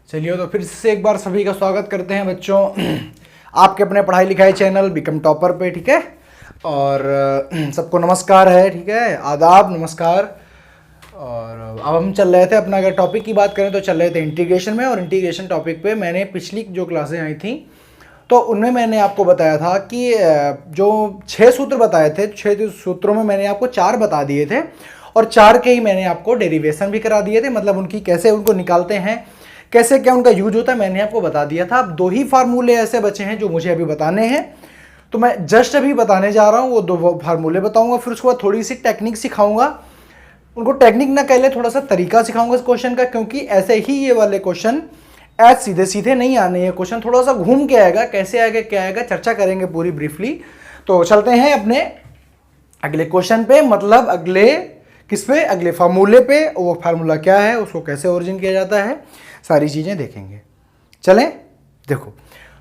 चलिए तो फिर से एक बार सभी का स्वागत करते हैं बच्चों आपके अपने पढ़ाई लिखाई चैनल बिकम टॉपर पे। ठीक है, और सबको नमस्कार है। ठीक है, आदाब, नमस्कार। और अब हम चल रहे थे अपना, अगर टॉपिक की बात करें तो चल रहे थे इंटीग्रेशन में। और इंटीग्रेशन टॉपिक पे मैंने पिछली जो क्लासें आई थी तो उनमें मैंने आपको बताया था कि जो 6 सूत्र बताए थे, 6 सूत्रों में मैंने आपको 4 बता दिए थे और 4 के ही मैंने आपको डेरिवेशन भी करा दिए थे, मतलब उनकी कैसे उनको निकालते हैं, कैसे क्या उनका यूज होता है, मैंने आपको बता दिया था। अब 2 ही फार्मूले ऐसे बचे हैं जो मुझे अभी बताने हैं, तो मैं जस्ट अभी बताने जा रहा हूँ। वो 2 फार्मूले बताऊंगा, फिर उसके बाद थोड़ी सी टेक्निक सिखाऊंगा। उनको टेक्निक ना कह ले, थोड़ा सा तरीका सिखाऊंगा इस क्वेश्चन का, क्योंकि ऐसे ही ये वाले क्वेश्चन ऐज सीधे सीधे नहीं आने हैं। क्वेश्चन थोड़ा सा घूम के आएगा, कैसे आएगा क्या आएगा चर्चा करेंगे पूरी ब्रीफली। तो चलते हैं अपने अगले क्वेश्चन पे, मतलब अगले किस पे, अगले फार्मूले पे। वो फार्मूला क्या है, उसको कैसे ओरिजिन किया जाता है, सारी चीजें देखेंगे। चलें, देखो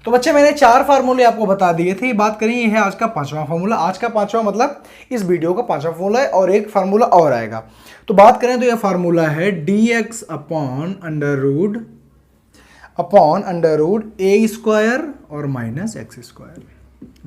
तो बच्चे मैंने 4 फार्मूले आपको बता दिए थे। बात करें, ये है आज का 5वां फार्मूला। आज का 5वां मतलब इस वीडियो का 5वां फार्मूला है, और एक फार्मूला और आएगा। तो बात करें तो यह फार्मूला है dx upon under root a square और minus x square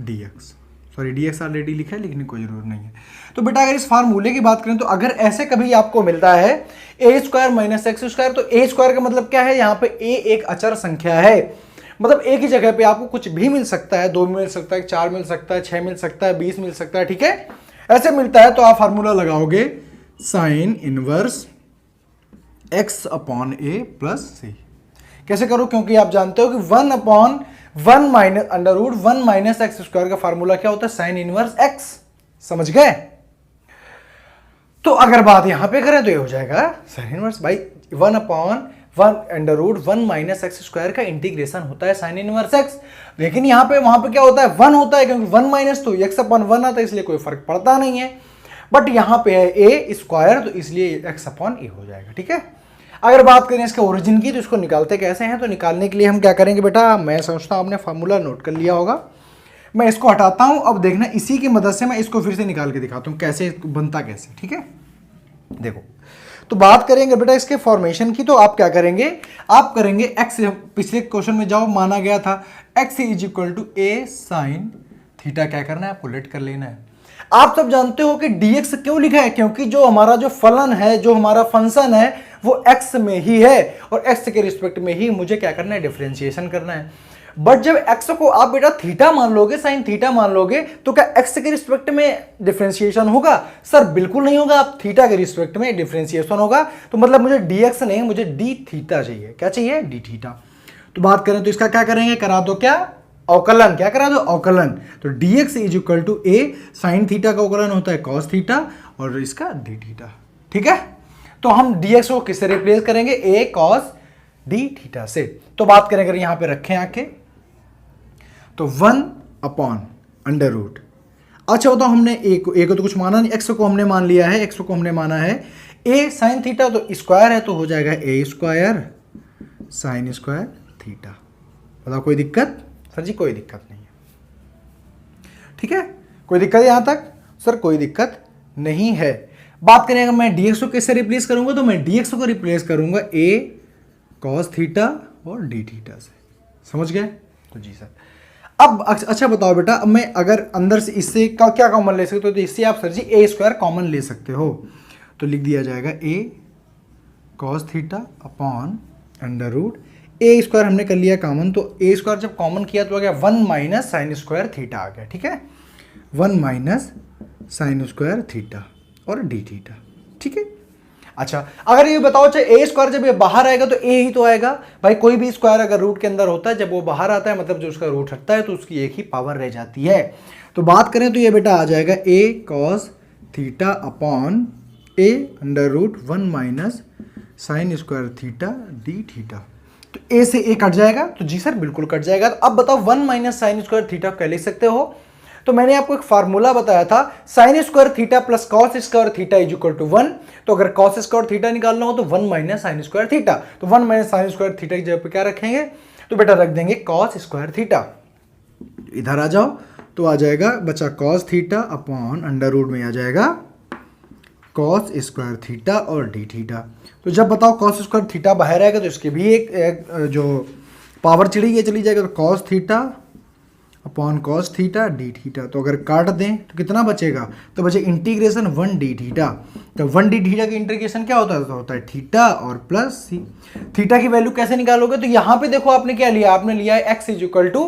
dx। Sorry, dx already लिखा है लेकिन कोई जरूरत नहीं है। तो बेटा अगर इस फार्मूले की बात करें तो अगर ऐसे कभी आपको मिलता है ए स्क्वायर माइनस एक्स स्क्वायर, तो ए स्क्वायर का मतलब क्या है, यहाँ पे ए एक अचर संख्या है, मतलब एक ही जगह पे आपको कुछ भी मिल सकता है। 2 मिल सकता है, 4 मिल सकता है, 6 मिल सकता है, 20 मिल सकता है। ठीक है, ऐसे मिलता है तो आप फार्मूला लगाओगे sine inverse x upon a plus c. कैसे करो, क्योंकि आप जानते हो कि 1 upon 1 minus under root 1 minus x square का फार्मूला क्या होता है, साइन इनवर्स एक्स। समझ गए? तो अगर बात यहां पे करें तो ये हो जाएगा साइन इनवर्स भाई 1 upon 1 under root 1 minus x square का इंटीग्रेशन होता है साइन इनवर्स एक्स। लेकिन यहां पे वहां पे क्या होता है, 1 होता है, क्योंकि 1 माइनस तो एक्स अपॉन 1 आता है, इसलिए कोई फर्क पड़ता नहीं है। बट यहां पे है ए स्क्वायर, तो इसलिए एक्स अपॉन ए हो जाएगा। ठीक है, अगर बात करें इसके ओरिजिन की तो इसको निकालते कैसे हैं, तो निकालने के लिए हम क्या करेंगे बेटा, मैं समझता हूं आपने फार्मूला नोट कर लिया होगा। मैं इसको हटाता हूं, अब देखना इसी की मदद से मैं इसको फिर से निकाल के दिखाता हूं कैसे बनता कैसे। ठीक है, देखो तो बात करेंगे बेटा इसके फॉर्मेशन की, तो आप क्या करेंगे, आप करेंगे एक्स, पिछले क्वेश्चन में जाओ माना गया था x is equal to a sine theta. क्या करना है आपको, लेट कर लेना है। आप सब जानते हो कि dx क्यों लिखा है, क्योंकि जो हमारा जो फलन है, जो हमारा फंक्शन है वो x में ही है, और x के रिस्पेक्ट में ही मुझे क्या करना है, डिफरेंशिएशन करना है। बट जब x को आप बेटा थीटा मान लोगे, साइन थीटा मान लोगे, तो क्या x के रिस्पेक्ट में डिफरेंशिएशन होगा? सर बिल्कुल नहीं होगा, आप थीटा के रिस्पेक्ट में डिफरेंशिएशन होगा। तो मतलब मुझे dx नहीं, मुझे d थीटा चाहिए। क्या चाहिए, d थीटा। तो बात करें तो इसका क्या करेंगे, करा दो क्या, अवकलन। क्या करा दो, अवकलन। तो dx is equal to a sine theta का अवकलन होता है कॉस थीटा, और इसका d थीटा। ठीक है, तो हम dx को किससे रिप्लेस करेंगे, a cos d थीटा से। तो बात करें अगर यहां पे रखें आके, तो 1 अपॉन अंडर रूट, अच्छा बताओ हमने a को तो कुछ माना नहीं, x को हमने मान लिया है, x को हमने माना है a साइन थीटा, तो स्क्वायर है तो हो जाएगा a square sine square theta. बताओ कोई दिक्कत? सर जी कोई दिक्कत नहीं है। ठीक है, कोई दिक्कत यहां तक? सर कोई दिक्कत नहीं है। बात करें अगर मैं dx को किससे रिप्लेस करूंगा, तो मैं dx को रिप्लेस करूंगा a cos थीटा और d थीटा से। समझ गए? तो जी सर। अब अच्छा बताओ बेटा, अब मैं अगर अंदर से इससे क्या कॉमन ले सकते हो, तो इससे आप sir ji a square common ले सकते हो, तो लिख दिया जाएगा a cos theta upon under root a square हमने कर लिया कॉमन, तो ए स्क्वायर जब कॉमन किया तो आ गया 1 माइनस साइन स्क्वायर थीटा आ गया। ठीक है, 1 माइनस साइन स्क्वायर थीटा और डी थीटा। ठीक है, अच्छा अगर ये बताओ चाहे ए स्क्वायर जब ये बाहर आएगा तो ए ही तो आएगा भाई। कोई भी स्क्वायर अगर रूट के अंदर होता है, जब वो बाहर आता है मतलब जो उसका रूट हटता है तो उसकी एक ही पावर रह जाती है। तो बात करें तो ये बेटा आ जाएगा a cos theta upon a under root 1 minus sine square theta d theta. तो ए से ए कट जाएगा, तो जी सर बिल्कुल कट जाएगा। तो अब बताओ 1 माइनस साइन स्क्वायर थीटा क्या लिख सकते हो, तो मैंने आपको एक फार्मूला बताया था sine square theta plus cos square theta is equal to 1। तो अगर कॉस स्क्वायर थीटा निकालना हो तो 1 माइनस साइन स्क्वायर थीटा, तो 1 माइनस साइन स्क्वायर थीटा की जगह पे क्या रखेंगे, तो बेटा रख देंगे कॉस स्क्वायर थीटा। इधर आ जाओ तो आ जाएगा बचा cos theta upon under root में आ जाएगा कॉस स्क्वायर थीटा और डी थीटा। तो जब बताओ कॉस स्क्वायर थीटा बाहर आएगा तो इसके भी एक जो पावर चली जाएगा, तो cos theta upon cos theta d theta. तो अगर काट दें तो कितना बचेगा, तो बचे इंटीग्रेशन 1 डी थीटा। तो 1 डी थीटा का इंटीग्रेशन क्या होता है, तो होता है थीटा और प्लस सी। थीटा की वैल्यू कैसे निकालोगे, तो यहाँ पे देखो आपने क्या लिया, आपने लिया है x is equal to,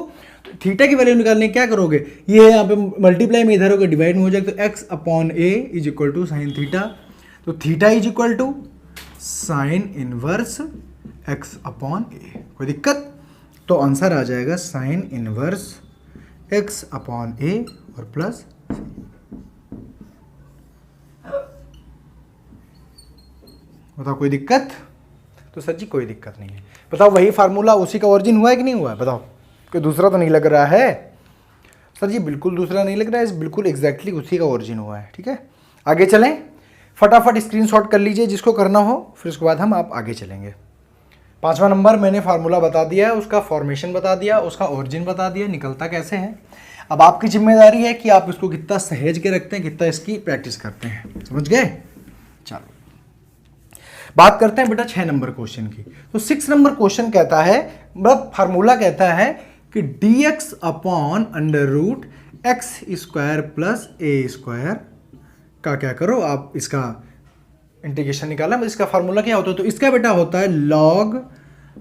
theta की वैल्यू निकालने क्या करोगे, ये यहाँ पे मल्टीप्लाई में इधर होकर डिवाइड में हो जाएगा, तो x upon a is equal to sine theta. तो theta is equal to sine inverse x upon a. कोई दिक्कत, तो आंसर आ जाएगा sine inverse x upon a और प्लस। बताओ कोई दिक्कत, तो सर जी कोई दिक्कत नहीं है। बताओ वही फार्मूला उसी का ओरिजिन हुआ है कि नहीं हुआ है, बताओ, कोई दूसरा तो नहीं लग रहा है। सर जी बिल्कुल दूसरा नहीं लग रहा है, बिल्कुल एग्जैक्टली उसी का ओरिजिन हुआ है। ठीक है, आगे चलें, फटाफट स्क्रीनशॉट कर लीजिए जिसको करना हो, फिर उसके बाद हम आप आगे चलेंगे। 5वां नंबर मैंने फार्मूला बता दिया है, उसका फॉर्मेशन बता दिया, उसका ओरिजिन बता दिया, निकलता कैसे है। अब आपकी जिम्मेदारी है कि आप इसको कितना सहेज के रखते हैं, कितना इसकी प्रैक्टिस करते हैं। समझ गए, चलो बात करते हैं बेटा 6 नंबर क्वेश्चन की। तो 6 नंबर क्वेश्चन कहता है, मतलब फार्मूला कहता है कि dx upon under root x square plus a square का क्या करो, आप इसका इंटीग्रेशन निकाला। इसका फार्मूला क्या होता है, तो इसका बेटा होता है log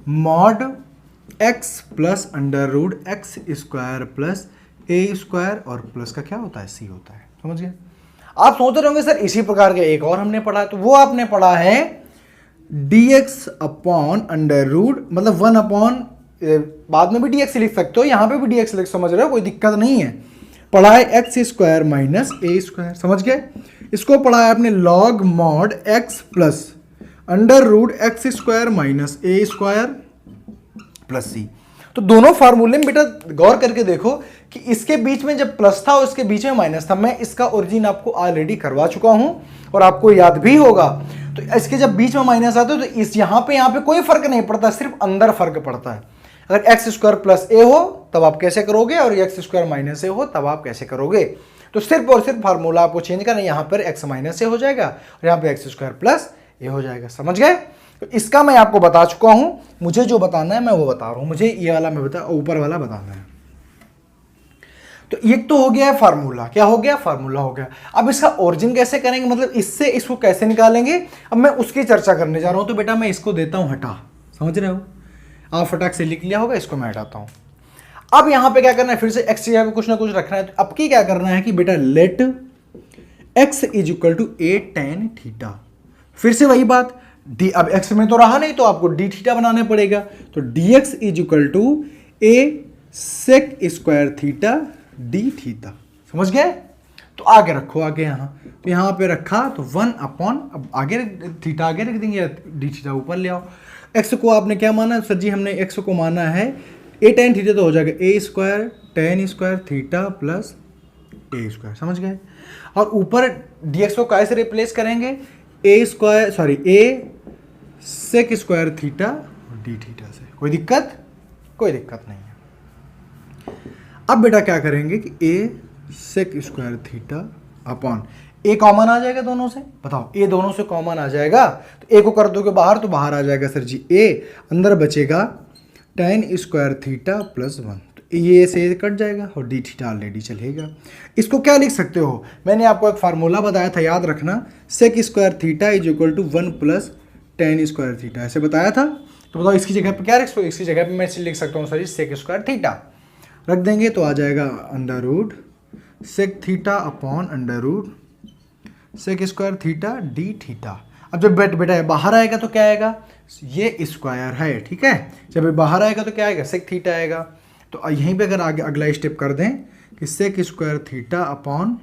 mod x plus under root x square plus a square और प्लस का क्या होता है, सी होता है। समझ गए। आप सोच रहे होंगे सर इसी प्रकार के एक और हमने पढ़ा है, तो वो आपने पढ़ा है dx अपॉन अंडर रूट, मतलब 1 अपॉन, बाद में भी dx लिख सकते हो, यहां पे भी dx लिख, समझ रहे हो, कोई दिक्कत नहीं है। पढ़ा है x square minus a square, समझ गए। इसको पढ़ा है आपने log mod x plus under root x square minus a square plus c. तो दोनों फार्मूले में बेटा गौर करके देखो कि इसके बीच में जब प्लस था और इसके बीच में माइनस था, मैं इसका ओरिजिन आपको ऑलरेडी करवा चुका हूं और आपको याद भी होगा। तो इसके जब बीच में माइनस आता है तो इस यहाँ पे कोई फर्क नहीं पड़ता, सिर्फ अंदर फर्क पड़ता है। अगर एक्स स्क्वायर प्लस ए हो तब आप कैसे करोगे, और एक्स स्क्वायर माइनस ए हो तब आप कैसे करोगे। तो सिर्फ और सिर्फ फार्मूला आपको चेंज करना है, यहाँ पर एक्स माइनस ए हो जाएगा और यहाँ पे एक्स स्क्वायर प्लस ए हो जाएगा। समझ गए। तो इसका मैं आपको बता चुका हूं, मुझे जो बताना है मैं वो बता रहा हूं, मुझे ये वाला मैं ऊपर वाला बताना है। तो ये तो हो गया है फार्मूला, क्या हो गया, फार्मूला हो गया। अब इसका ओरिजिन कैसे करेंगे, मतलब इससे इसको कैसे निकालेंगे, अब मैं उसकी चर्चा करने जा रहा हूं। तो बेटा मैं इसको देता हूं हटा, समझ रहे हो, आप फटाक से लिख लिया होगा, इसको मैं हटाता हूं। अब यहां पे क्या करना है, फिर से एक्स की जगह पे कुछ ना कुछ रखना है। तो अब की क्या करना है कि बेटा let x is equal to a tan theta. फिर से वही बात, डी, अब एक्स में तो रहा नहीं तो आपको डी थीटा बनाना पड़ेगा। तो d x is equal to a sec square theta d theta. समझ गए। तो आगे रखो, आगे यहाँ, तो यहाँ पे रखा तो 1 अपॉन, अब आगे थीटा आगे रख देंगे, डी थीटा ऊपर ले आओ। एक्स को आपने क्या माना सर जी, हमने एक्स को माना है ए टेन थीटा, तो हो जाएगा a square tan square theta plus a square. समझ गए। और ऊपर डी एक्स को कैसे रिप्लेस करेंगे, a square sorry a sec square theta d theta से। कोई दिक्कत, कोई दिक्कत नहीं है। अब बेटा क्या करेंगे कि ए सेक स्क्वायर थीटा अपॉन ए कॉमन आ जाएगा दोनों से, बताओ ए दोनों से कॉमन आ जाएगा तो ए को कर दोगे बाहर तो बाहर आ जाएगा सर जी ए, अंदर बचेगा टेन स्क्वायर थीटा प्लस 1, तो ये से कट जाएगा और डी थीटा ऑलरेडी चलेगा। इसको क्या लिख सकते हो, मैंने आपको एक फार्मूला बताया था, याद रखना, sec square theta is equal to 1 plus tan square theta, ऐसे बताया था। तो बताओ इसकी जगह पे क्या लिख सकते हो, इसकी जगह पे मैं लिख सकता हूँ sir ji sec square theta रख देंगे तो आ जाएगा under root sec theta upon under root sec square theta d theta. अब जब बेटा बाहर आएगा तो क्या आएगा, ये स्क्वायर है, ठीक है, जब बाहर आएगा तो क्या आएगा, सेक थीटा आएगा। तो यहीं पे अगर आगे अगला स्टेप कर दें कि sec square theta upon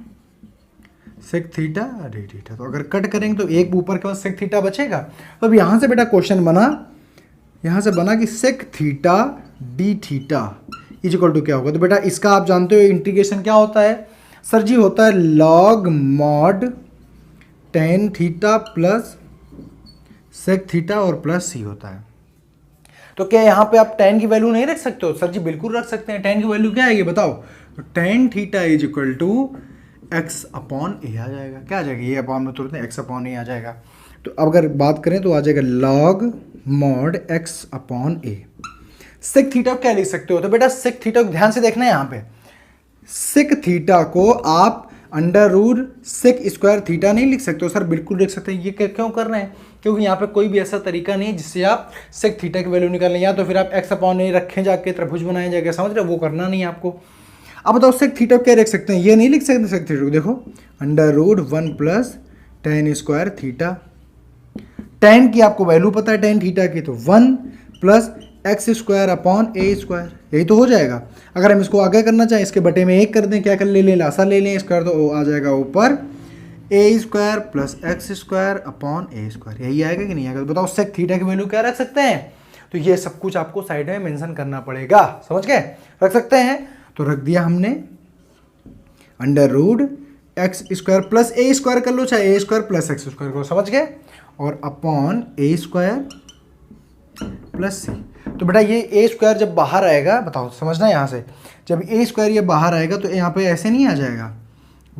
sec theta d theta, तो अगर कट करेंगे तो एक ऊपर के बाद सेक थीटा बचेगा। तो अब यहाँ से बेटा क्वेश्चन बना, यहाँ से बना कि sec theta d theta is equal to क्या होगा। तो बेटा इसका आप जानते हो इंटीग्रेशन क्या होता है सर जी, होता है log mod tan theta plus sec theta और प्लस सी होता है। तो क्या यहाँ पे आप टेन की वैल्यू नहीं रख सकते हो, सर जी बिल्कुल रख सकते हैं। टेन की वैल्यू क्या आएगी बताओ, तो tan theta is equal to x upon a आ जाएगा। क्या आ जाएगा, ये अपॉन में तुरंत एक्स अपॉन ए आ जाएगा। तो अब अगर बात करें तो आ जाएगा लॉग मॉड एक्स अपॉन ए। सेक थीटा क्या लिख सकते हो, तो बेटा सेक थीटा को ध्यान से देखना है यहाँ पे। सेक थीटा को आप under root sec square theta नहीं लिख सकते हो। सर बिल्कुल लिख सकते हैं। ये क्यों कर रहे हैं, क्योंकि यहाँ पे कोई भी ऐसा तरीका नहीं है जिससे आप सेक थीटा की वैल्यू निकाल लें, या तो फिर आप एक्स अपॉन ए रखें जाके त्रिभुज बनाए जाके, समझ रहे हो, वो करना नहीं है आपको। अब बताओ सेक थीटा क्या लिख सकते हैं, ये नहीं लिख सकते सेक थीटा को। देखो under root 1 plus tan square theta. Tan की आपको वैल्यू पता है टेन थीटा की, तो 1 plus x square upon a square, यही तो हो जाएगा। अगर हम इसको आगे करना चाहें, इसके बटे में एक कर दें, क्या कर ले लें, लासा ले लें स्क्वायर, तो आ जाएगा ऊपर a square plus x square upon a square, यही आएगा कि नहीं आएगा। तो बताओ सेक थीटा की वैल्यू क्या रख सकते हैं, तो ये सब कुछ आपको साइड में मेंशन करना पड़ेगा, समझ गए। रख सकते हैं, तो रख दिया हमने under root x square plus a square कर लो, चाहे a square plus x square करो, समझ गए, और upon a square plus c. तो बेटा ये ए स्क्वायर जब बाहर आएगा, बताओ समझना यहाँ से, जब ए स्क्वायर ये बाहर आएगा तो यहाँ पे ऐसे नहीं आ जाएगा,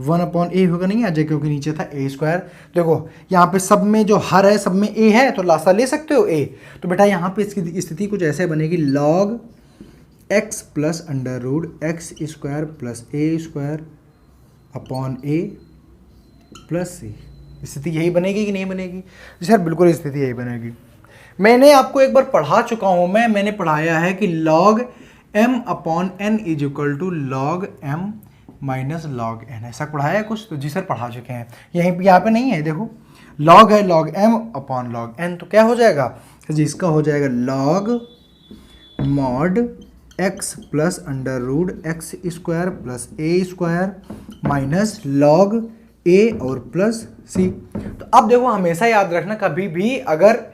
1 अपॉन ए होगा, नहीं आ जाएगा, क्योंकि नीचे था ए स्क्वायर। देखो यहाँ पे सब में जो हर है सब में ए है, तो लासा ले सकते हो ए। तो बेटा यहाँ पे इसकी स्थिति कुछ ऐसे बनेगी, log x plus under root x square plus a square upon a plus c. स्थिति यही बनेगी कि नहीं बनेगी, सर बिल्कुल स्थिति यही बनेगी। मैंने आपको एक बार पढ़ा चुका हूँ, मैंने पढ़ाया है कि log m upon n is equal to log m minus log n, ऐसा पढ़ाया है कुछ, तो जी सर पढ़ा चुके हैं। यहाँ पे नहीं है, देखो log है log m upon log n, तो क्या हो जाएगा, तो जी इसका हो जाएगा log mod x plus under root x square plus a square minus log a और प्लस c। तो अब देखो हमेशा याद रखना, कभी भी अगर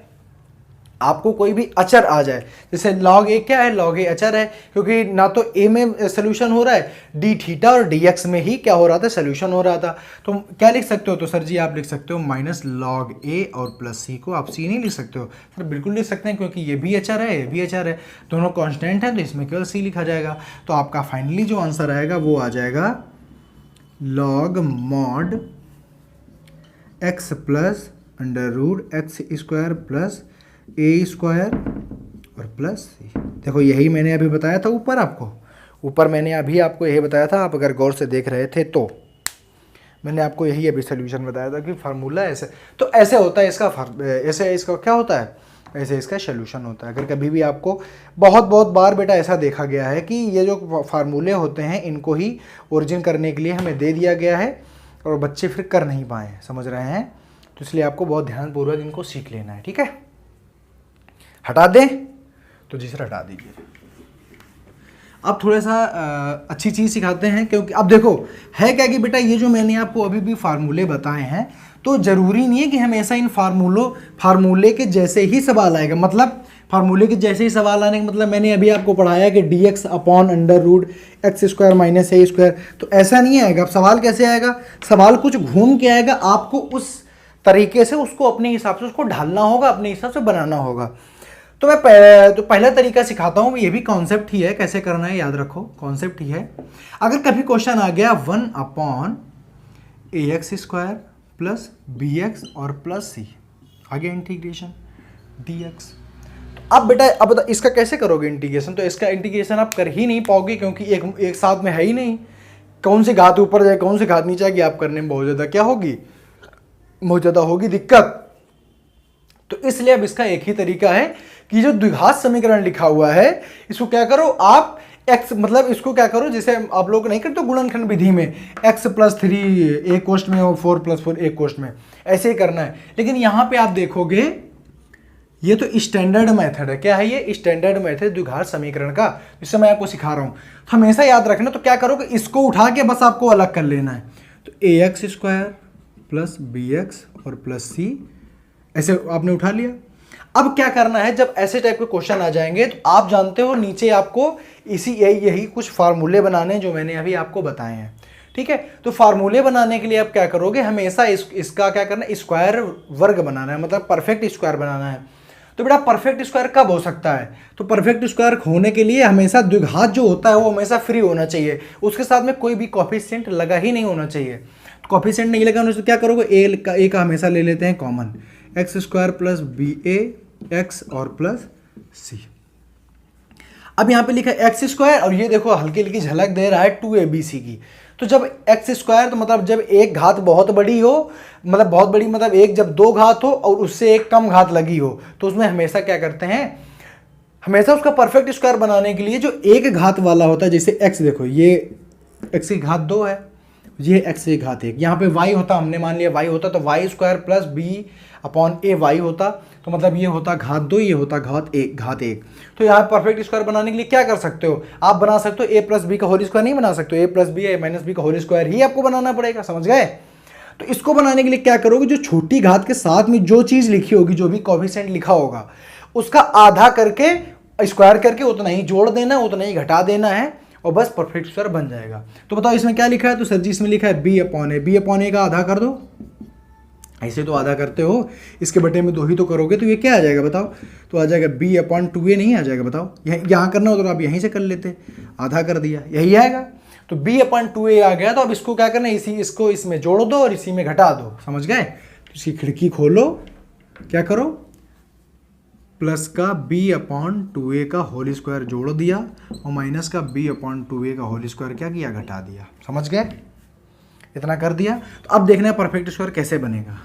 आपको कोई भी अचर आ जाए, जैसे log a क्या है, log a अचर है, क्योंकि ना तो a में सोल्यूशन हो रहा है, d थीटा और dx में ही क्या हो रहा था, सोल्यूशन हो रहा था। तो क्या लिख सकते हो, तो सर जी आप लिख सकते हो माइनस log a और प्लस c को, आप c नहीं लिख सकते हो। सर बिल्कुल लिख सकते हैं, क्योंकि ये भी अचर है, ये भी अचर है, दोनों कॉन्स्टेंट है, तो इसमें केवल c लिखा जाएगा। तो आपका फाइनली जो आंसर आएगा वो आ जाएगा log mod x plus under root x square plus a square और प्लस सी। देखो यही मैंने अभी बताया था ऊपर आपको, ऊपर मैंने अभी आपको यही बताया था, आप अगर गौर से देख रहे थे तो मैंने आपको यही अभी सोल्यूशन बताया था कि फार्मूला ऐसे, तो ऐसे होता है इसका, ऐसे इसका क्या होता है, ऐसे इसका सोल्यूशन होता है। अगर कभी भी आपको बहुत बार बेटा ऐसा देखा गया है कि ये जो फार्मूले होते हैं इनको ही ओरिजिन करने के लिए हमें दे दिया गया है और बच्चे फिर कर नहीं पाए, समझ रहे हैं, तो इसलिए आपको बहुत ध्यानपूर्वक इनको सीख लेना है, ठीक है। हटा दें, तो जी सर हटा दीजिए। अब थोड़ा सा अच्छी चीज़ सिखाते हैं, क्योंकि अब देखो है क्या कि बेटा ये जो मैंने आपको अभी भी फार्मूले बताए हैं, तो ज़रूरी नहीं है कि हमेशा इन फार्मूले के जैसे ही सवाल आएगा। मतलब फार्मूले के जैसे ही सवाल आने का मतलब मैंने अभी आपको पढ़ाया कि dx upon under root x square minus a square, तो ऐसा नहीं आएगा। अब सवाल कैसे आएगा, सवाल कुछ घूम के आएगा, आपको उस तरीके से उसको अपने हिसाब से उसको ढालना होगा, अपने हिसाब से बनाना होगा। तो मैं पहला तरीका सिखाता हूँ, ये भी कॉन्सेप्ट ही है, कैसे करना है याद रखो, कॉन्सेप्ट ही है। अगर कभी क्वेश्चन आ गया 1 upon a x square plus b x और प्लस सी, आगे इंटीग्रेशन डी एक्स। अब बेटा अब बता इसका कैसे करोगे इंटीग्रेशन, तो इसका इंटीग्रेशन आप कर ही नहीं पाओगे, क्योंकि एक साथ में है ही नहीं, कौन सी घात ऊपर जाए कौन सी घात नीचे आएगी, आप करने में बहुत ज़्यादा क्या होगी, बहुत ज़्यादा होगी दिक्कत। तो इसलिए अब इसका एक ही तरीका है कि जो द्विघात समीकरण लिखा हुआ है इसको क्या करो आप x, मतलब इसको क्या करो, जैसे आप लोग नहीं करते गुणनखंड विधि में x प्लस 3 एक कोष्ठ में और 4 प्लस 4 एक कोष्ठ में, ऐसे ही करना है। लेकिन यहाँ पे आप देखोगे ये तो स्टैंडर्ड मेथड है, क्या है ये, स्टैंडर्ड मेथड द्विघात समीकरण का, जिससे मैं आपको सिखा रहा हूँ। हमेशा याद रखना, तो क्या करोगे इसको उठा के बस आपको अलग कर लेना है, तो a x square plus b x और प्लस सी ऐसे आपने उठा लिया। अब क्या करना है, जब ऐसे टाइप के क्वेश्चन आ जाएंगे तो आप जानते हो नीचे आपको यही कुछ फार्मूले बनाने जो मैंने अभी आपको बताए हैं, ठीक है। तो फार्मूले बनाने के लिए आप क्या करोगे, हमेशा इसका क्या करना है, स्क्वायर वर्ग बनाना है, मतलब परफेक्ट स्क्वायर बनाना है। तो बेटा परफेक्ट स्क्वायर कब हो सकता है? तो परफेक्ट स्क्वायर होने के लिए हमेशा द्विघात जो होता है वो हमेशा फ्री होना चाहिए, उसके साथ में कोई भी कोफिशिएंट लगा ही नहीं होना चाहिए। तो कोफिशिएंट नहीं लगा तो क्या करोगे, ए का हमेशा ले लेते हैं common, x square plus b a x और प्लस सी। अब यहाँ पे लिखा है एक्स स्क्वायर और ये देखो हल्की हल्की झलक दे रहा है 2abc की। तो जब एक्स स्क्वायर तो मतलब जब एक घात बहुत बड़ी हो, मतलब बहुत बड़ी मतलब एक जब दो घात हो और उससे एक कम घात लगी हो, तो उसमें हमेशा क्या करते हैं, हमेशा उसका परफेक्ट स्क्वायर बनाने के लिए जो एक घात वाला होता है, जैसे एक्स देखो ये एक्स की घात 2 है, ये एक्स की घात 1, यहाँ पे वाई होता, हमने मान लिया वाई होता, तो y square plus b upon a y होता, तो मतलब ये होता घात 2, ये होता घात 1। तो यहाँ परफेक्ट स्क्वायर बनाने के लिए क्या कर सकते हो, आप बना सकते हो ए प्लस बी का होल स्क्वायर नहीं बना सकते हो, ए प्लस बी ए माइनस बी का होल स्क्वायर ही आपको बनाना पड़ेगा, समझ गए। तो इसको बनाने के लिए क्या करोगे, जो छोटी घात के साथ में जो चीज़ लिखी होगी, जो भी कोफिशिएंट लिखा होगा, उसका आधा करके स्क्वायर करके उतना ही जोड़ देना, उतना ही घटा देना है और बस परफेक्ट स्क्वायर बन जाएगा। तो बताओ इसमें क्या लिखा है, तो सर जी इसमें लिखा है बी अपॉन ए का आधा कर दो, ऐसे तो आधा करते हो, इसके बटे में 2 ही तो करोगे, तो ये क्या आ जाएगा बताओ, तो आ जाएगा b अपॉन 2a नहीं आ जाएगा, बताओ यहाँ करना हो तो आप यहीं से कर लेते, आधा कर दिया यही आएगा, तो b अपॉन 2a आ गया। तो अब इसको क्या करना है, इसको इसमें जोड़ दो और इसी में घटा दो, समझ गए। तो इसकी खिड़की खोलो, क्या करो, प्लस का b अपॉन 2a का होल स्क्वायर जोड़ दिया और माइनस का b अपॉन 2a का होल स्क्वायर क्या किया, घटा दिया, समझ गए। इतना कर दिया। तो अब देखना है परफेक्ट स्क्वायर कैसे बनेगा।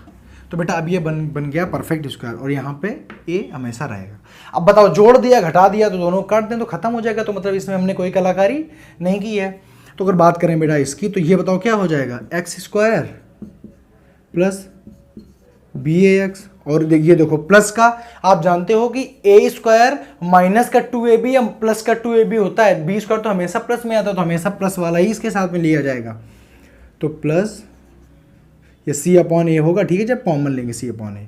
तो बेटा अब ये बन गया परफेक्ट स्क्वायर और यहाँ पे ए हमेशा रहेगा। अब बताओ जोड़ दिया घटा दिया तो दोनों काट दें तो खत्म हो जाएगा, तो मतलब इसमें हमने कोई कलाकारी नहीं की है। तो अगर बात करें बेटा इसकी, तो ये बताओ क्या हो जाएगा, x square plus b a x, और ये देखो प्लस का आप जानते हो कि ए स्क्वायर माइनस का 2ab या प्लस का 2ab होता है, बी स्क्वायर तो हमेशा प्लस में आता है, तो हमेशा प्लस वाला ही इसके साथ में लिया जाएगा। तो प्लस ये सी अपॉन ए होगा, ठीक है, जब कॉमन लेंगे सी अपॉन ए,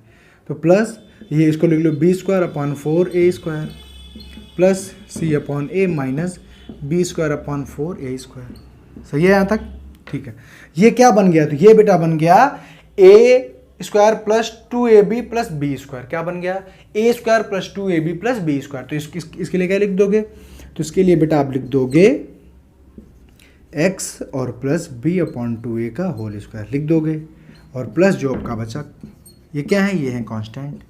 तो प्लस ये इसको लिख लो b square upon 4a square plus c upon a minus b square upon 4a square. सही है यहाँ तक, ठीक है। ये क्या बन गया, तो ये बेटा बन गया a square plus 2ab plus b square, क्या बन गया, a square plus 2ab plus b square. तो इसके लिए क्या लिख दोगे, तो इसके लिए बेटा आप लिख दोगे x और प्लस b अपॉन 2a का होल स्क्वायर लिख दोगे, और प्लस जो आपका बचा ये क्या है, ये है कांस्टेंट।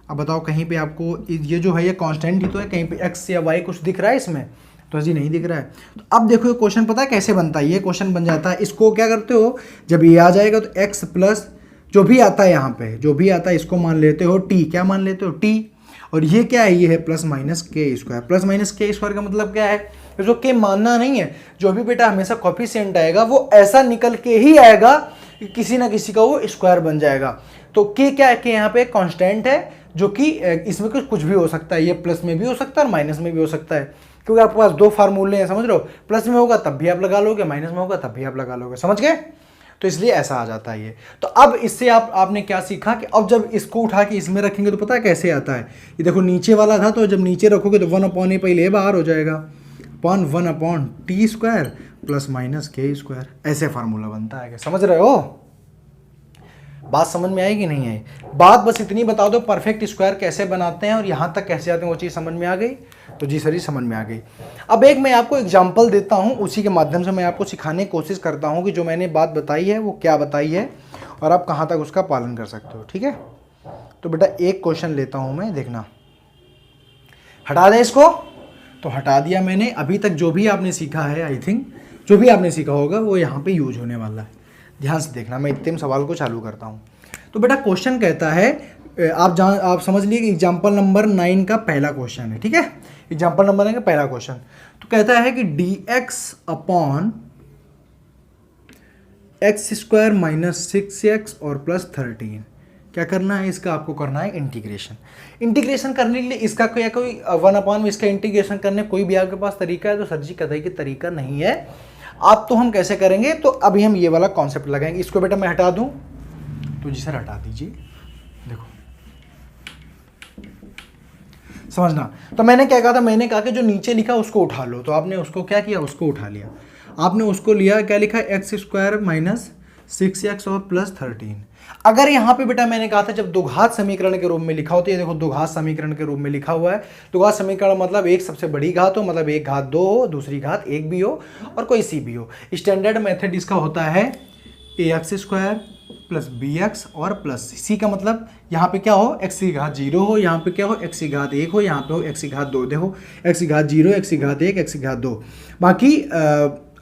अब बताओ कहीं पे आपको ये जो है ये कांस्टेंट ही तो है, कहीं पे x या y कुछ दिख रहा है इसमें, तो जी नहीं दिख रहा है। तो अब देखो ये क्वेश्चन पता है कैसे बनता है, ये क्वेश्चन बन जाता है, इसको क्या करते हो, जब ये आ जाएगा तो x प्लस जो भी आता है यहाँ पे, जो भी आता है इसको मान लेते हो t, क्या मान लेते हो t, और ये क्या है, ये है प्लस माइनस के स्क्वायर। प्लस माइनस के स्क्वायर का मतलब क्या है, जो के मानना नहीं है, जो भी बेटा हमेशा कोफिशिएंट आएगा वो ऐसा निकल के ही आएगा कि किसी ना किसी का वो स्क्वायर बन जाएगा। तो के क्या है, के यहाँ पे कांस्टेंट है, जो कि इसमें कुछ भी हो सकता है, ये प्लस में भी हो सकता है और माइनस में भी हो सकता है, क्योंकि आपके पास दो फार्मूले हैं, समझ लो, प्लस में होगा तब भी आप लगा लोगे, माइनस में होगा तब भी आप लगा लोगे, समझ गए। तो इसलिए ऐसा आ जाता है ये। तो अब इससे आपने क्या सीखा कि अब जब इसको उठा के इसमें रखेंगे तो पता है कैसे आता है, ये देखो नीचे वाला था, तो जब नीचे रखोगे तो 1 अपॉन ए पहले बाहर हो जाएगा, upon 1 upon T square plus minus के स्क्वायर, ऐसे फार्मूला बनता है। समझ रहे हो, बात समझ में आई कि नहीं आई। बात बस इतनी बता दो परफेक्ट स्क्वायर कैसे बनाते हैं और यहाँ तक कैसे आते हैं, वो चीज़ समझ में आ गई। तो जी सर जी समझ में आ गई। अब एक मैं आपको एग्जांपल देता हूँ, उसी के माध्यम से मैं आपको सिखाने की कोशिश करता हूँ कि जो मैंने बात बताई है वो क्या बताई है और आप कहाँ तक उसका पालन कर सकते हो, ठीक है। तो बेटा एक क्वेश्चन लेता हूँ मैं, देखना, हटा दें इसको, तो हटा दिया मैंने। अभी तक जो भी आपने सीखा है, आई थिंक जो भी आपने सीखा होगा वो यहाँ पे यूज होने वाला है, ध्यान से देखना। मैं इतने सवाल को चालू करता हूँ। तो बेटा क्वेश्चन कहता है, आप समझ लिए कि एग्जाम्पल नंबर 9 का पहला क्वेश्चन है, ठीक है, एग्जाम्पल नंबर 9 का पहला क्वेश्चन। तो कहता है कि dx upon x square minus 6x और प्लस 13, क्या करना है, इसका आपको करना है इंटीग्रेशन। इंटीग्रेशन करने के लिए इसका कोई 1 अपॉन में इसका इंटीग्रेशन करने कोई भी आपके पास तरीका है, तो सर जी कतई की तरीका नहीं है। आप तो हम कैसे करेंगे, तो अभी हम ये वाला कॉन्सेप्ट लगाएंगे। इसको बेटा मैं हटा दूं, तो जी सर हटा दीजिए, देखो समझना। तो मैंने क्या कहा था, मैंने कहा कि जो नीचे लिखा उसको उठा लो, तो आपने उसको क्या किया, उसको उठा लिया। आपने उसको लिया, क्या लिखा, एक्स स्क्वायर माइनस 6x और प्लस 13। अगर यहाँ पे बेटा मैंने कहा था जब द्विघात समीकरण के रूप में लिखा होता है, ये देखो द्विघात समीकरण के रूप में लिखा हुआ है। द्विघात समीकरण मतलब एक सबसे बड़ी घात हो, मतलब एक घात 2 हो, दूसरी घात 1 भी हो और कोई सी भी हो। स्टैंडर्ड मेथड इसका होता है ax² प्लस bx और प्लस c का मतलब यहाँ पे क्या हो, x की घात 0 हो, यहाँ पे क्या हो, x की घात 1 हो, यहाँ पे हो x की घात 2। देखो x की घात 0, x की घात 1, x की घात 2। बाकी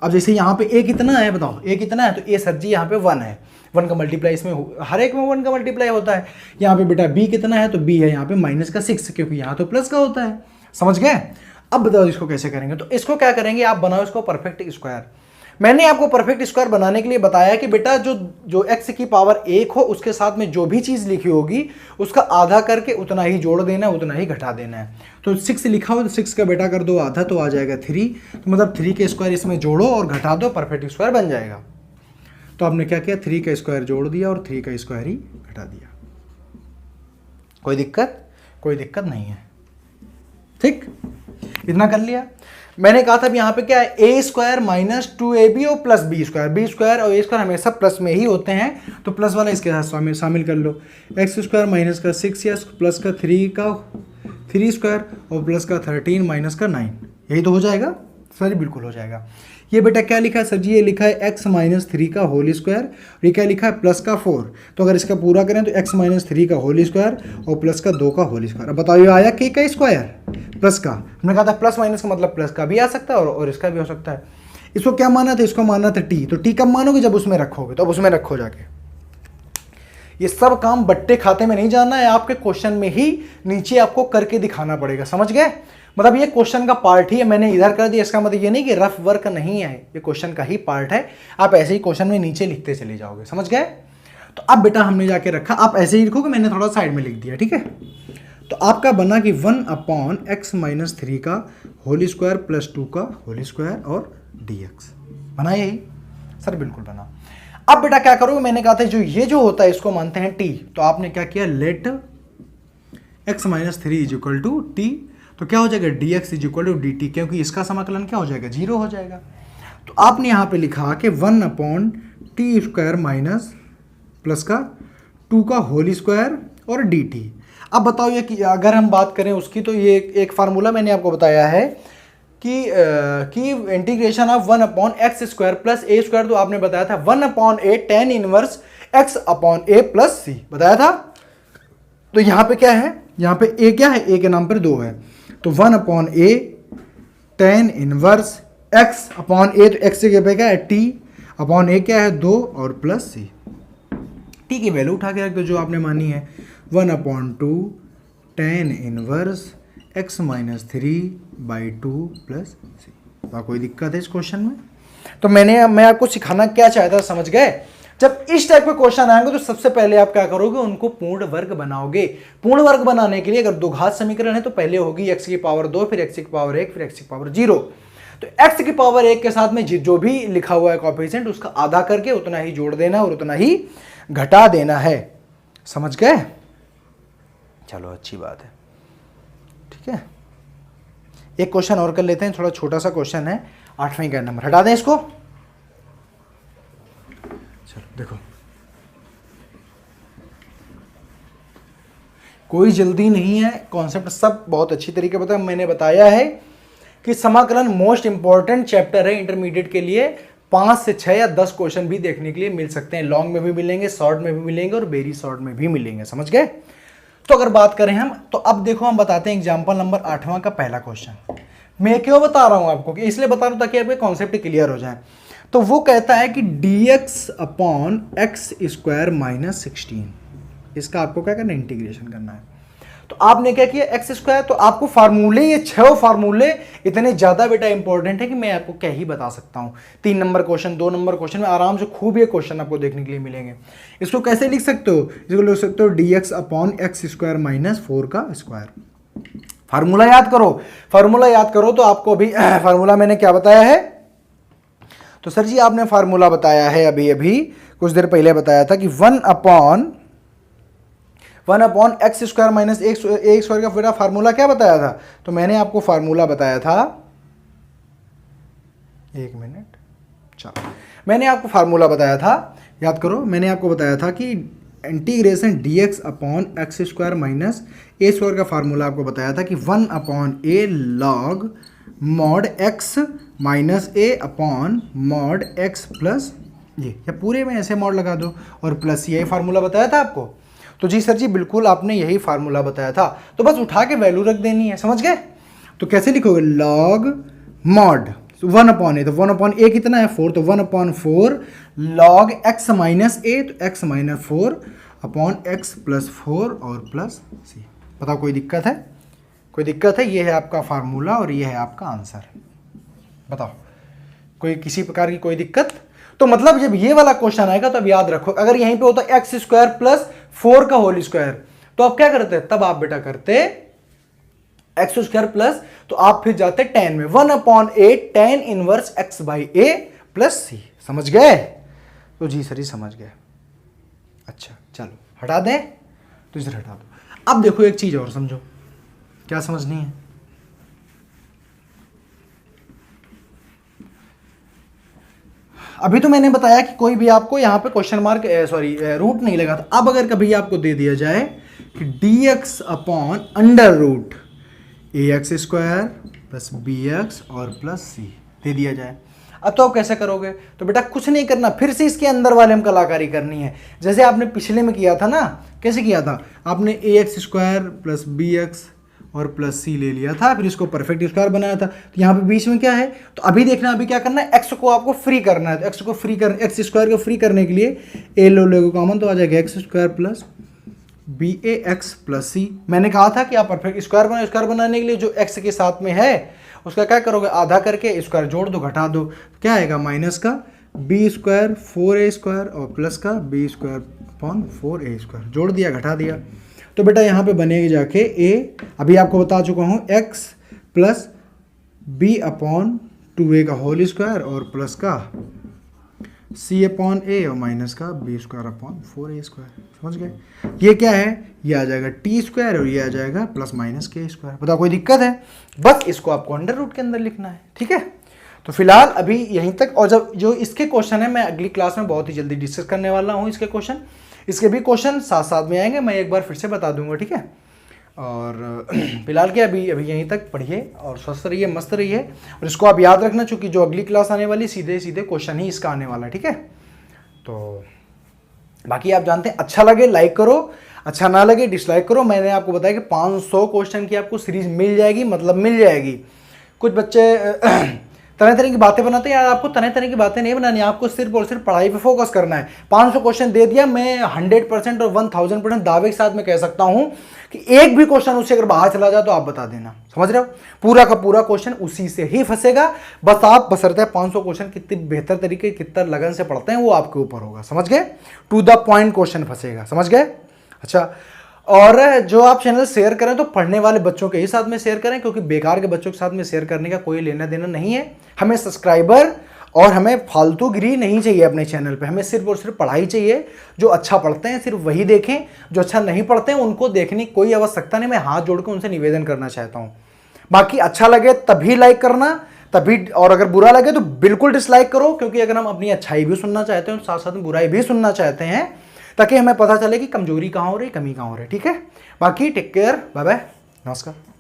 अब जैसे यहाँ पे a कितना है बताओ, a कितना है, तो a सर जी यहाँ पे 1 है। 1 का मल्टीप्लाई इसमें हर एक में 1 का मल्टीप्लाई होता है। यहाँ पे बेटा b कितना है, तो b है यहाँ पे -6, क्योंकि यहाँ तो प्लस का होता है। समझ गए? अब बताओ इसको कैसे करेंगे। तो इसको क्या करेंगे, आप बनाओ इसको परफेक्ट स्क्वायर। मैंने आपको परफेक्ट स्क्वायर बनाने के लिए बताया कि बेटा जो x की पावर 1 हो उसके साथ में जो भी चीज़ लिखी होगी उसका आधा करके उतना ही जोड़ देना है, उतना ही घटा देना है। तो 6 लिखा हो तो 6 का बेटा कर दो आधा, तो आ जाएगा 3। तो मतलब 3 के स्क्वायर इसमें जोड़ो और घटा दो, परफेक्ट स्क्वायर बन जाएगा। तो आपने क्या किया, 3 का स्क्वायर जोड़ दिया और 3 का स्क्वायर ही घटा दिया। कोई दिक्कत? कोई दिक्कत नहीं है। ठीक, इतना कर लिया। मैंने कहा था यहाँ पे क्या है, a² माइनस 2ab और प्लस b² और a² हमेशा प्लस में ही होते हैं, तो प्लस वाला इसके साथ शामिल कर लो। x² माइनस का 6 प्लस का 3 और प्लस का 13 माइनस का 9, यही तो हो जाएगा सर? बिल्कुल हो जाएगा। ये बेटा क्या लिखा है सर जी, ये लिखा है x माइनस 3 का होल स्क्वायर, ये क्या लिखा है प्लस का 4। तो अगर इसका पूरा करें तो x माइनस 3 का होल स्क्वायर और प्लस का 2 का होल स्क्वायर। अब बताओ ये आया k का स्क्वायर प्लस का, हमने कहा था प्लस माइनस का मतलब प्लस का भी आ सकता है और इसका भी हो सकता है। इसको क्या माना था, इसको माना था t। तो t कब मानोगे, जब उसमें रखोगे। तो अब उसमें रखो जाके। ये सब काम बट्टे खाते में नहीं जाना है, आपके क्वेश्चन में ही नीचे आपको करके दिखाना पड़ेगा। समझ गए? मतलब ये क्वेश्चन का पार्ट ही है, मैंने इधर कर दिया, इसका मतलब ये नहीं कि रफ वर्क नहीं है, ये क्वेश्चन का ही पार्ट है। आप ऐसे ही क्वेश्चन में नीचे लिखते चले जाओगे। समझ गए? तो अब बेटा हमने जाके रखा, आप ऐसे ही लिखोगे, मैंने थोड़ा साइड में लिख दिया। ठीक है, तो आपका बना कि 1/x माइनस 3 का होल स्क्वायर प्लस 2 का होल स्क्वायर और dx बना। यही सर? बिल्कुल बना। अब बेटा क्या करोगे, मैंने कहा था जो होता है इसको मानते हैं t। तो आपने क्या किया, let x minus 3 is equal to t। तो क्या हो जाएगा, dx is equal to dt, क्योंकि इसका समाकलन क्या हो जाएगा, 0 हो जाएगा। तो आपने यहाँ पे लिखा कि 1/t² माइनस प्लस का 2 का होल स्क्वायर और dt। अब बताओ ये कि अगर हम बात करें उसकी, तो ये एक फार्मूला मैंने आपको बताया है कि integration of 1/x² plus a², तो आपने बताया था 1/a tan inverse x/a plus c बताया था। तो यहाँ पे क्या है, यहाँ पे a क्या है, a के नाम पर 2 है, तो 1/a tan इनवर्स x/a, तो x के पे क्या है t/a क्या है 2 और प्लस c। t की वैल्यू उठा के रख दो जो आपने मानी है, 1/2 tan inverse x minus 3/2 plus c। कोई दिक्कत है इस क्वेश्चन में? तो मैं आपको सिखाना क्या चाहता था, समझ गए? जब इस टाइप के क्वेश्चन आएंगे तो सबसे पहले आप क्या करोगे, उनको पूर्ण वर्ग बनाओगे। पूर्ण वर्ग बनाने के लिए अगर द्विघात समीकरण है तो पहले होगी x की पावर 2, फिर x की पावर 1, फिर x की पावर 0। तो x की पावर 1 के साथ में जो भी लिखा हुआ है कोएफिशिएंट उसका आधा करके उतना ही जोड़ देना और उतना ही घटा देना है। समझ गए? चलो अच्छी बात है। ठीक है, एक क्वेश्चन और कर लेते हैं, थोड़ा छोटा सा क्वेश्चन है, 8वें का नंबर। हटा दें इसको। चलो देखो, कोई जल्दी नहीं है, कॉन्सेप्ट सब बहुत अच्छी तरीके पता है। मैंने बताया है कि समाकलन मोस्ट इंपॉर्टेंट चैप्टर है इंटरमीडिएट के लिए। 5 से 6 या 10 क्वेश्चन भी देखने के लिए मिल सकते हैं, लॉन्ग में भी मिलेंगे, शॉर्ट में भी मिलेंगे और वेरी शॉर्ट में भी मिलेंगे। समझ गए? तो अगर बात करें हम, तो अब देखो हम बताते हैं एग्जाम्पल नंबर 8वां का पहला क्वेश्चन। मैं क्यों बता रहा हूं आपको, कि इसलिए बता रहा हूं ताकि आपके कॉन्सेप्ट क्लियर हो जाए। तो वो कहता है कि dx/x² माइनस 16, इसका आपको क्या करना है, इंटीग्रेशन करना है। तो आपने क्या किया, x²। तो आपको फार्मूले, ये 6 फार्मूले इतने ज्यादा बेटा इंपॉर्टेंट है कि मैं आपको क्या ही बता सकता हूं। 3 नंबर क्वेश्चन, 2 नंबर क्वेश्चन में आराम से खूब ये क्वेश्चन आपको देखने के लिए मिलेंगे। इसको कैसे लिख सकते हो, इसको लिख सकते हो dx/x² माइनस 4 का स्क्वायर। फार्मूला याद करो, फार्मूला याद करो। तो आपको अभी फार्मूला मैंने क्या बताया है, तो सर जी आपने फार्मूला बताया है अभी कुछ देर पहले बताया था कि 1/x² माइनस a² का पूरा फार्मूला क्या बताया था। तो मैंने आपको फार्मूला बताया था, एक मिनट, चलो, मैंने आपको फार्मूला बताया था याद करो, मैंने आपको बताया था कि integration d x upon x square minus a square का फार्मूला आपको बताया था कि 1 upon a log mod x minus a upon mod x plus ये, या पूरे में ऐसे मॉड लगा दो और प्लस यही फार्मूला बताया था आपको। तो जी सर जी बिल्कुल आपने यही फार्मूला बताया था, तो बस उठा के वैल्यू रख देनी है, समझ गए। तो कैसे लिखोगे, लॉग मॉड 1 अपॉन ए, तो 1 अपॉन ए कितना है 4, तो 1 अपॉन 4 लॉग एक्स माइनस ए, तो x minus 4 upon x plus 4 और प्लस सी। बताओ कोई दिक्कत है, कोई दिक्कत है। ये है आपका फार्मूला और ये है आपका आंसर। बताओ कोई किसी प्रकार की कोई दिक्कत। तो मतलब जब ये वाला क्वेश्चन आएगा तो अब याद रखो, अगर यहीं पे होता एक्स स्क्वायर प्लस 4 का होल स्क्वायर, तो आप क्या करते, तब आप बेटा करते एक्स स्क्वायर प्लस, तो आप फिर जाते 10 में, 1 upon a tan inverse x by a plus c. समझ गए, तो जी सर जी समझ गए। अच्छा चलो हटा दें, तो इसे हटा दो। अब देखो एक चीज और समझो, क्या समझनी है। अभी तो मैंने बताया कि कोई भी आपको यहां पे क्वेश्चन मार्क रूट नहीं लगा था। अब अगर कभी आपको दे दिया जाए कि d x upon under root a x square plus b x और प्लस सी दे दिया जाए, अब तो आप कैसे करोगे। तो बेटा कुछ नहीं करना, फिर से इसके अंदर वाले हम कलाकारी करनी है, जैसे आपने पिछले में किया था ना। कैसे किया था, आपने a x square plus b x और प्लस सी ले लिया था, फिर इसको परफेक्ट स्क्वायर बनाया था। तो यहाँ पे बीच में क्या है, तो अभी देखना अभी क्या करना है, एक्स को आपको फ्री करना है। तो एक्स को फ्री कर, एक्स स्क्वायर को फ्री करने के लिए ए लो लोगो कॉमन, तो आ जाएगा x square plus b a x plus सी। मैंने कहा था कि आप परफेक्ट स्क्वायर बनाए, स्क्वायर बनाने के लिए जो एक्स के साथ में है उसका क्या करोगे, आधा करके स्क्वायर जोड़ दो, घटा दो, क्या आएगा माइनस का बी स्क्वायर 4a स्क्वायर और प्लस का b square upon 4a square, जोड़ दिया घटा दिया। तो बेटा यहाँ पे बनेगी जाके ए, अभी आपको बता चुका हूँ, x plus b upon 2a का होल स्क्वायर और प्लस का सी अपॉन ए और माइनस का b square upon 4a square. समझ गए, ये क्या है, ये आ जाएगा टी स्क्वायर और ये आ जाएगा प्लस माइनस के स्क्वायर। बताओ कोई दिक्कत है, बस इसको आपको अंडर रूट के अंदर लिखना है, ठीक है। तो फिलहाल अभी यहीं तक, और जब जो इसके क्वेश्चन है मैं अगली क्लास में बहुत ही जल्दी डिस्कस करने वाला हूँ इसके क्वेश्चन, इसके भी क्वेश्चन साथ साथ में आएंगे, मैं एक बार फिर से बता दूंगा, ठीक है। और फिलहाल क्या अभी यहीं तक पढ़िए और स्वस्थ रहिए, मस्त रहिए, और इसको आप याद रखना चूंकि जो अगली क्लास आने वाली सीधे सीधे क्वेश्चन ही इसका आने वाला है, ठीक है। तो बाकी आप जानते हैं, अच्छा लगे लाइक करो, अच्छा ना लगे डिसलाइक करो। मैंने आपको बताया कि 500 क्वेश्चन की आपको सीरीज मिल जाएगी, मतलब मिल जाएगी। कुछ बच्चे तरह तरह की बातें बनाते हैं, यार आपको तरह तरह की बातें नहीं बनानी, आपको सिर्फ और सिर्फ पढ़ाई पे फोकस करना है। 500 क्वेश्चन दे दिया, मैं 100% और 1000% दावे के साथ मैं कह सकता हूं कि एक भी क्वेश्चन उससे अगर बाहर चला जाए तो आप बता देना, समझ रहे हो, पूरा का पूरा क्वेश्चन उसी से ही फंसेगा। बस आप बसरते 500 क्वेश्चन कितनी बेहतर तरीके, कितना लगन से पढ़ते हैं वो आपके ऊपर होगा, समझ गए, टू द पॉइंट क्वेश्चन फंसेगा, समझ गए। अच्छा, और जो आप चैनल शेयर करें तो पढ़ने वाले बच्चों के ही साथ में शेयर करें, क्योंकि बेकार के बच्चों के साथ में शेयर करने का कोई लेना देना नहीं है। हमें सब्सक्राइबर और हमें फालतूगिरी नहीं चाहिए अपने चैनल पे, हमें सिर्फ और सिर्फ पढ़ाई चाहिए। जो अच्छा पढ़ते हैं सिर्फ वही देखें, जो अच्छा नहीं पढ़ते हैं उनको देखने की कोई आवश्यकता नहीं। मैं हाथ जोड़ के उनसे निवेदन करना चाहता हूँ। बाकी अच्छा लगे तभी लाइक करना, तभी, और अगर बुरा लगे तो बिल्कुल डिसलाइक करो, क्योंकि अगर हम अपनी अच्छाई भी सुनना चाहते हैं साथ साथ में बुराई भी सुनना चाहते हैं, ताकि हमें पता चले कि कमजोरी कहाँ हो रही, कमी कहाँ हो रही, ठीक है। बाकी टेक केयर, बाय बाय, नमस्कार।